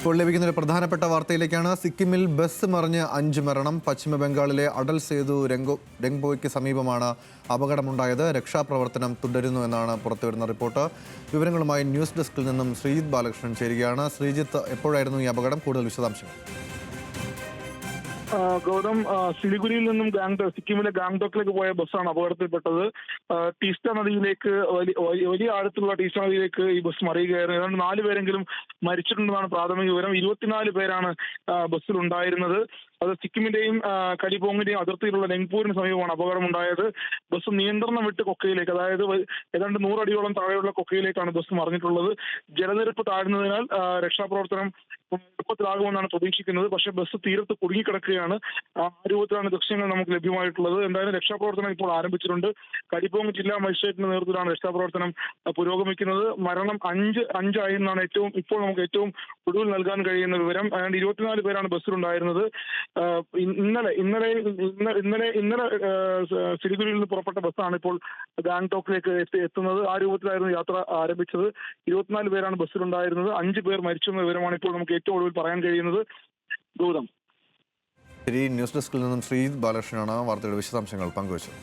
ഇപ്പോൾ ലഭിക്കുന്ന ഒരു പ്രധാനപ്പെട്ട വാർത്തയിലേക്കാണ്. സിക്കിമിൽ ബസ് മറിഞ്ഞ് 5 മരണം. പശ്ചിമ ബംഗാളിലെ അടൽ സേതു രംഗ്ബോയ്ക്ക് സമീപമാണ് അപകടമുണ്ടായത്. രക്ഷാപ്രവർത്തനം തുടരുന്നു എന്നാണ് പുറത്തുവരുന്ന റിപ്പോർട്ട്. വിവരങ്ങളുമായി ന്യൂസ് ഡെസ്കിൽ നിന്നും ശ്രീജിത്ത് ബാലകൃഷ്ണൻ ചേരുകയാണ്. ശ്രീജിത്ത്, എപ്പോഴായിരുന്നു ഈ അപകടം? കൂടുതൽ വിശദാംശങ്ങൾ. ഗൗതം, സിലിഗുരിയിൽ നിന്നും സിക്കിമിലെ ഗാംഗ്ടോക്കിലേക്ക് പോയ ബസ്സാണ് അപകടത്തിൽപ്പെട്ടത്. ടീസ്റ്റ നദിയിലേക്ക് വലിയ ആഴത്തിലുള്ള ടീസ്റ്റ നദിയിലേക്ക് ഈ ബസ് മറിയുകയായിരുന്നു. ഏതാണ്ട് 4 പേരെങ്കിലും മരിച്ചിട്ടുണ്ടെന്നാണ് പ്രാഥമിക വിവരം. 24 പേരാണ് ബസ്സിൽ ഉണ്ടായിരുന്നത്. അത് സിക്കിമിന്റെയും കരിബോങ്ങിന്റെയും അതിർത്തിയിലുള്ള നെങ്പൂരിന് സമീപമാണ് അപകടമുണ്ടായത്. ബസ് നിയന്ത്രണം വിട്ട് കൊക്കയിലേക്ക്, അതായത് ഏതാണ്ട് 100 അടിയോളം താഴെയുള്ള കൊക്കയിലേക്കാണ് ബസ് മറിഞ്ഞിട്ടുള്ളത്. ജലനിരപ്പ് താഴ്ന്നതിനാൽ രക്ഷാപ്രവർത്തനം എളുപ്പത്തിലാകുമെന്നാണ് പ്രതീക്ഷിക്കുന്നത്. പക്ഷേ ബസ് തീരത്ത് കുടുങ്ങിക്കിടക്കുകയാണ്. ആ രൂപത്തിലാണ് ദൃശ്യങ്ങൾ നമുക്ക് ലഭ്യമായിട്ടുള്ളത്. എന്തായാലും രക്ഷാപ്രവർത്തനം ഇപ്പോൾ ആരംഭിച്ചിട്ടുണ്ട്. കരിബോങ് ജില്ലാ മജിസ്ട്രേറ്റിന്റെ നേതൃത്വത്തിലാണ് രക്ഷാപ്രവർത്തനം പുരോഗമിക്കുന്നത്. മരണം 5 ആയി എന്നാണ് ഇപ്പോൾ നമുക്ക് ഏറ്റവും ഒടുവിൽ നൽകാൻ കഴിയുന്ന വിവരം. ഏതാണ്ട് 24 പേരാണ് ബസ്സിലുണ്ടായിരുന്നത്. ഇന്നലെ സിലിഗുരിയിൽ നിന്ന് പുറപ്പെട്ട ബസ്സാണ് ഇപ്പോൾ ഗാംഗ്ടോക്കിലേക്ക് എത്തുന്നത്. ആ രൂപത്തിലായിരുന്നു യാത്ര ആരംഭിച്ചത്. 24 പേരാണ് ബസ്സിലുണ്ടായിരുന്നത്. 5 പേർ മരിച്ചെന്ന വിവരമാണ് ഇപ്പോൾ നമുക്ക് ഏറ്റവും ഒടുവിൽ പറയാൻ കഴിയുന്നത്. ഗൗതം, ന്യൂസ് ഡെസ്കിൽ നിന്നും ശ്രീജിത്ത് ബാലകൃഷ്ണനാണ് വാർത്തയുടെ വിശദാംശങ്ങൾ പങ്കുവച്ചത്.